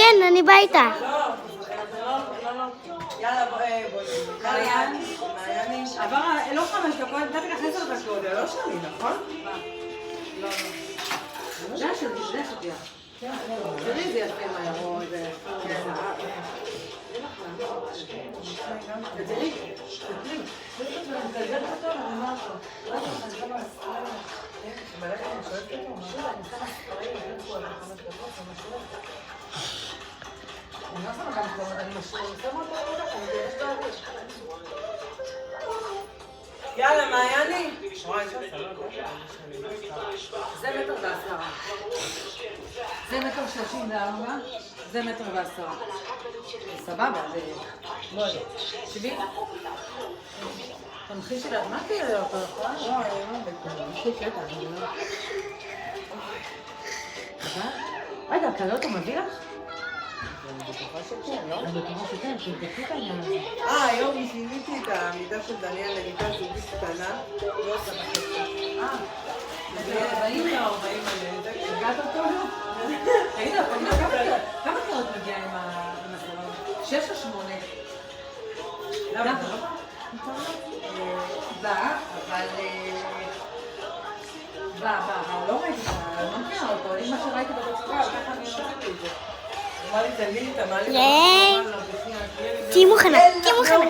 כן, אני בא איתה. יאללה, בואי. מעייני. עבר, לא 5 דקות, נתתי לך 10 דקות, זה לא שלי, נכון? לא. זה שלי. תראי, זה יפה מהר, זה... תראי. יאללה, מעייני. זה 1.10 מטר. זה 1.34 מטר. זה 1.10 מטר. סבבה, זה... לא יודע. 70? תמחי שלך, מה תראה אותו, נכון? לא, אני לא בטח. יש לי קטע, אני לא... רגע, הקלות הוא מביא לך? אני בטוחה שכן, לא? אני בטוחה שכן, תבדקי את העניין הזה. היום שיניתי את המידה של דניאל למידה זוגית קטנה. לא עושה בחצה. זה 40 או 40 עליה. הגעת אותו? תגיד, כמה קלות מגיעה עם הסלון? 6 או 8? למה? בא, אבל... לא ראיתי את זה, לא מכירה אותו, אם מה שראיתי בבצורה, ככה אני עשיתי את זה. אמרה לי, תלמי לי את המעלה. תהי מוכנה, תהי מוכנה.